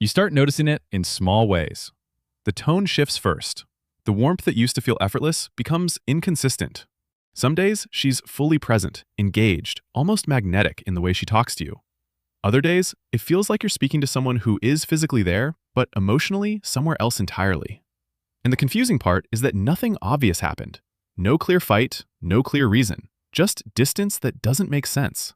You start noticing it in small ways. The tone shifts first. The warmth that used to feel effortless becomes inconsistent. Some days, she's fully present, engaged, almost magnetic in the way she talks to you. Other days, it feels like you're speaking to someone who is physically there, but emotionally somewhere else entirely. And the confusing part is that nothing obvious happened. No clear fight, no clear reason, just distance that doesn't make sense.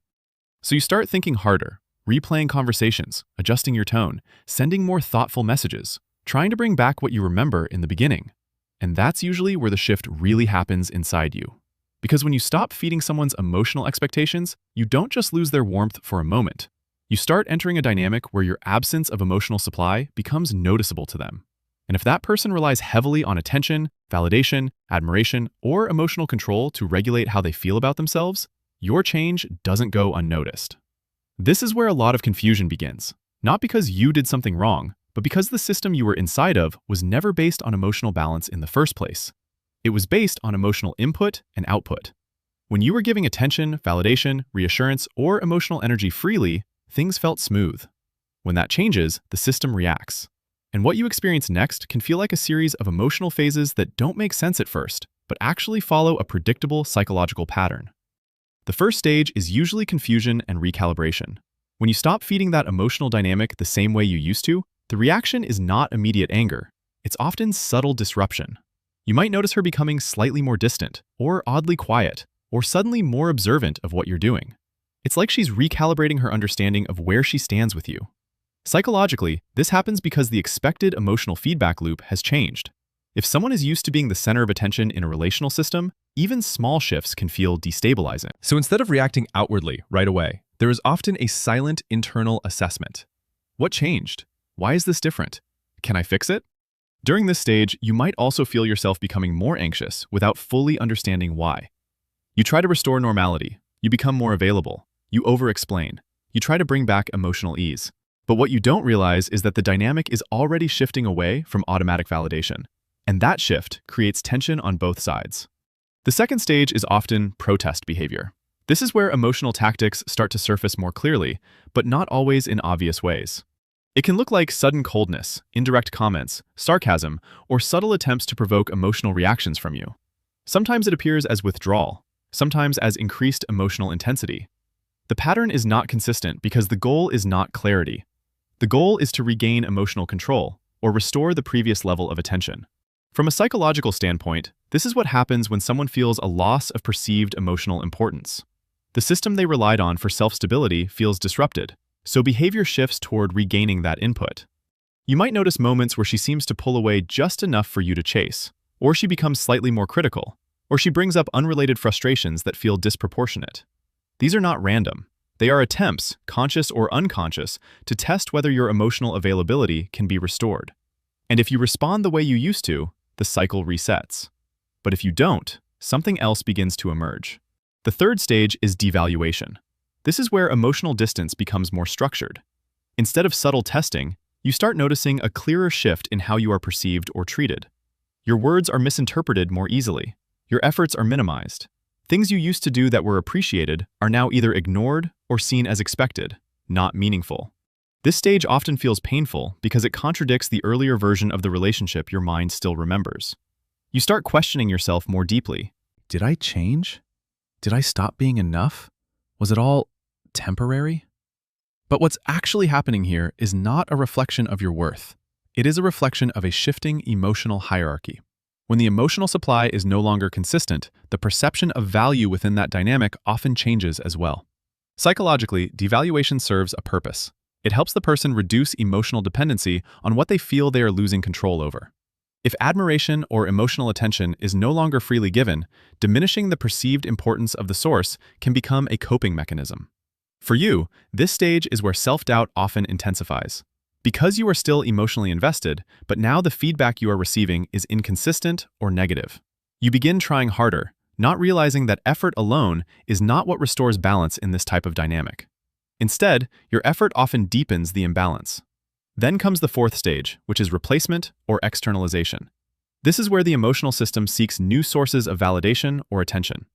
So you start thinking harder, replaying conversations, adjusting your tone, sending more thoughtful messages, trying to bring back what you remember in the beginning. And that's usually where the shift really happens inside you. Because when you stop feeding someone's emotional expectations, you don't just lose their warmth for a moment. You start entering a dynamic where your absence of emotional supply becomes noticeable to them. And if that person relies heavily on attention, validation, admiration, or emotional control to regulate how they feel about themselves, your change doesn't go unnoticed. This is where a lot of confusion begins, not because you did something wrong, but because the system you were inside of was never based on emotional balance in the first place. It was based on emotional input and output. When you were giving attention, validation, reassurance, or emotional energy freely, things felt smooth. When that changes, the system reacts. And what you experience next can feel like a series of emotional phases that don't make sense at first, but actually follow a predictable psychological pattern. The first stage is usually confusion and recalibration. When you stop feeding that emotional dynamic the same way you used to, the reaction is not immediate anger. It's often subtle disruption. You might notice her becoming slightly more distant, or oddly quiet, or suddenly more observant of what you're doing. It's like she's recalibrating her understanding of where she stands with you. Psychologically, this happens because the expected emotional feedback loop has changed. If someone is used to being the center of attention in a relational system, even small shifts can feel destabilizing. So instead of reacting outwardly right away, there is often a silent internal assessment. What changed? Why is this different? Can I fix it? During this stage, you might also feel yourself becoming more anxious without fully understanding why. You try to restore normality. You become more available. You over-explain. You try to bring back emotional ease. But what you don't realize is that the dynamic is already shifting away from automatic validation. And that shift creates tension on both sides. The second stage is often protest behavior. This is where emotional tactics start to surface more clearly, but not always in obvious ways. It can look like sudden coldness, indirect comments, sarcasm, or subtle attempts to provoke emotional reactions from you. Sometimes it appears as withdrawal, sometimes as increased emotional intensity. The pattern is not consistent because the goal is not clarity. The goal is to regain emotional control, or restore the previous level of attention. From a psychological standpoint, this is what happens when someone feels a loss of perceived emotional importance. The system they relied on for self-stability feels disrupted, so behavior shifts toward regaining that input. You might notice moments where she seems to pull away just enough for you to chase, or she becomes slightly more critical, or she brings up unrelated frustrations that feel disproportionate. These are not random. They are attempts, conscious or unconscious, to test whether your emotional availability can be restored. And if you respond the way you used to, the cycle resets. But if you don't, something else begins to emerge. The third stage is devaluation. This is where emotional distance becomes more structured. Instead of subtle testing, you start noticing a clearer shift in how you are perceived or treated. Your words are misinterpreted more easily. Your efforts are minimized. Things you used to do that were appreciated are now either ignored or seen as expected, not meaningful. This stage often feels painful because it contradicts the earlier version of the relationship your mind still remembers. You start questioning yourself more deeply. Did I change? Did I stop being enough? Was it all temporary? But what's actually happening here is not a reflection of your worth. It is a reflection of a shifting emotional hierarchy. When the emotional supply is no longer consistent, the perception of value within that dynamic often changes as well. Psychologically, devaluation serves a purpose. It helps the person reduce emotional dependency on what they feel they are losing control over. If admiration or emotional attention is no longer freely given, diminishing the perceived importance of the source can become a coping mechanism. For you, this stage is where self-doubt often intensifies. Because you are still emotionally invested, but now the feedback you are receiving is inconsistent or negative. You begin trying harder, not realizing that effort alone is not what restores balance in this type of dynamic. Instead, your effort often deepens the imbalance. Then comes the fourth stage, which is replacement or externalization. This is where the emotional system seeks new sources of validation or attention.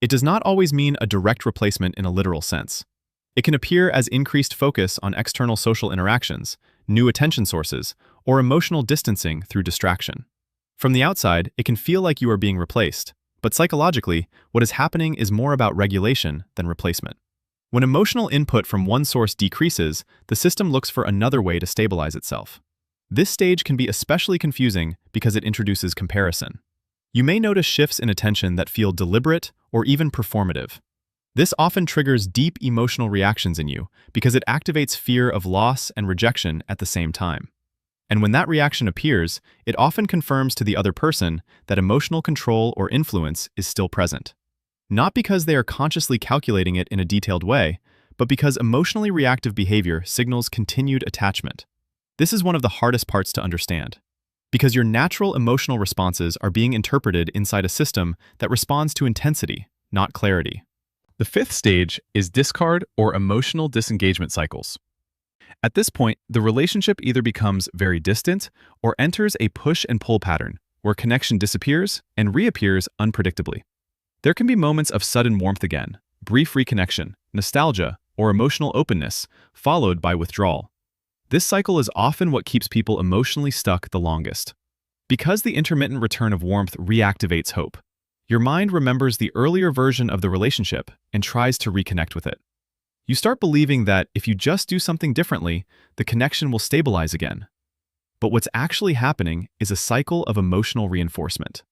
It does not always mean a direct replacement in a literal sense. It can appear as increased focus on external social interactions, new attention sources, or emotional distancing through distraction. From the outside, it can feel like you are being replaced, but psychologically, what is happening is more about regulation than replacement. When emotional input from one source decreases, the system looks for another way to stabilize itself. This stage can be especially confusing because it introduces comparison. You may notice shifts in attention that feel deliberate or even performative. This often triggers deep emotional reactions in you because it activates fear of loss and rejection at the same time. And when that reaction appears, it often confirms to the other person that emotional control or influence is still present. Not because they are consciously calculating it in a detailed way, but because emotionally reactive behavior signals continued attachment. This is one of the hardest parts to understand, because your natural emotional responses are being interpreted inside a system that responds to intensity, not clarity. The fifth stage is discard or emotional disengagement cycles. At this point, the relationship either becomes very distant or enters a push and pull pattern where connection disappears and reappears unpredictably. There can be moments of sudden warmth again, brief reconnection, nostalgia, or emotional openness, followed by withdrawal. This cycle is often what keeps people emotionally stuck the longest. Because the intermittent return of warmth reactivates hope, your mind remembers the earlier version of the relationship and tries to reconnect with it. You start believing that if you just do something differently, the connection will stabilize again. But what's actually happening is a cycle of emotional reinforcement.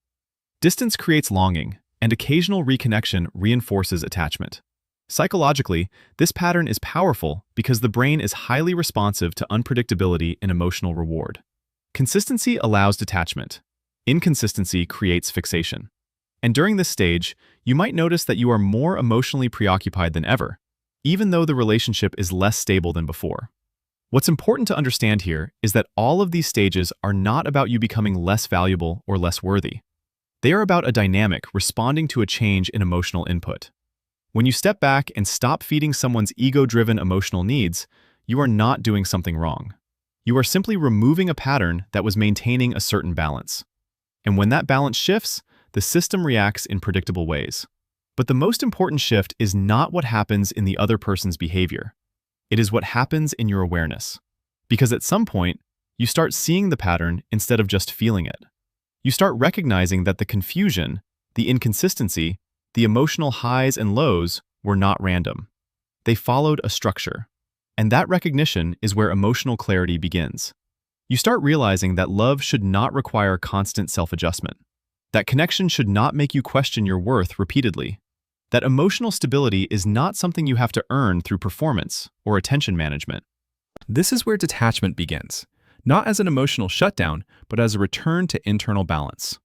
Distance creates longing, and occasional reconnection reinforces attachment. Psychologically, this pattern is powerful because the brain is highly responsive to unpredictability in emotional reward. Consistency allows detachment. Inconsistency creates fixation. And during this stage, you might notice that you are more emotionally preoccupied than ever, even though the relationship is less stable than before. What's important to understand here is that all of these stages are not about you becoming less valuable or less worthy. They are about a dynamic responding to a change in emotional input. When you step back and stop feeding someone's ego-driven emotional needs, you are not doing something wrong. You are simply removing a pattern that was maintaining a certain balance. And when that balance shifts, the system reacts in predictable ways. But the most important shift is not what happens in the other person's behavior. It is what happens in your awareness. Because at some point, you start seeing the pattern instead of just feeling it. You start recognizing that the confusion, the inconsistency, the emotional highs and lows were not random. They followed a structure. And that recognition is where emotional clarity begins. You start realizing that love should not require constant self-adjustment. That connection should not make you question your worth repeatedly. That emotional stability is not something you have to earn through performance or attention management. This is where detachment begins, not as an emotional shutdown, but as a return to internal balance.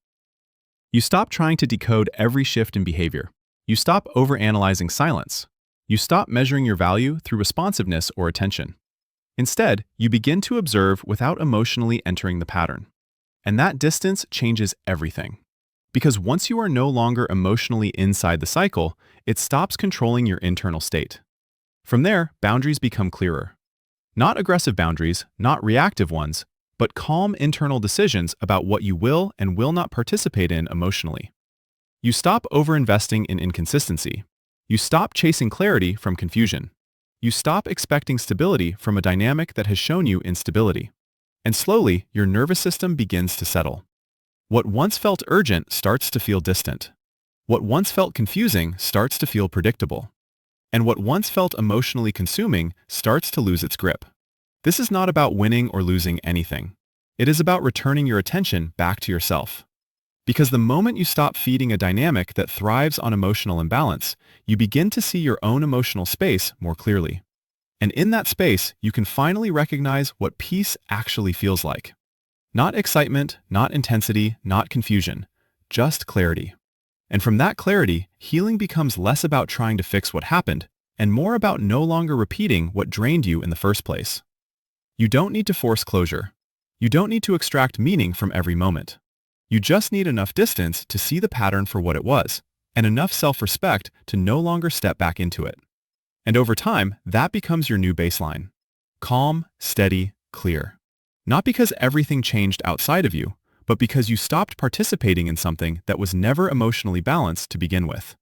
You stop trying to decode every shift in behavior. You stop overanalyzing silence. You stop measuring your value through responsiveness or attention. Instead, you begin to observe without emotionally entering the pattern. And that distance changes everything. Because once you are no longer emotionally inside the cycle, it stops controlling your internal state. From there, boundaries become clearer. Not aggressive boundaries, not reactive ones, but calm internal decisions about what you will and will not participate in emotionally. You stop overinvesting in inconsistency. You stop chasing clarity from confusion. You stop expecting stability from a dynamic that has shown you instability. And slowly, your nervous system begins to settle. What once felt urgent starts to feel distant. What once felt confusing starts to feel predictable. And what once felt emotionally consuming starts to lose its grip. This is not about winning or losing anything. It is about returning your attention back to yourself. Because the moment you stop feeding a dynamic that thrives on emotional imbalance, you begin to see your own emotional space more clearly. And in that space, you can finally recognize what peace actually feels like. Not excitement, not intensity, not confusion, just clarity. And from that clarity, healing becomes less about trying to fix what happened and more about no longer repeating what drained you in the first place. You don't need to force closure. You don't need to extract meaning from every moment. You just need enough distance to see the pattern for what it was, and enough self-respect to no longer step back into it. And over time, that becomes your new baseline. Calm, steady, clear. Not because everything changed outside of you, but because you stopped participating in something that was never emotionally balanced to begin with.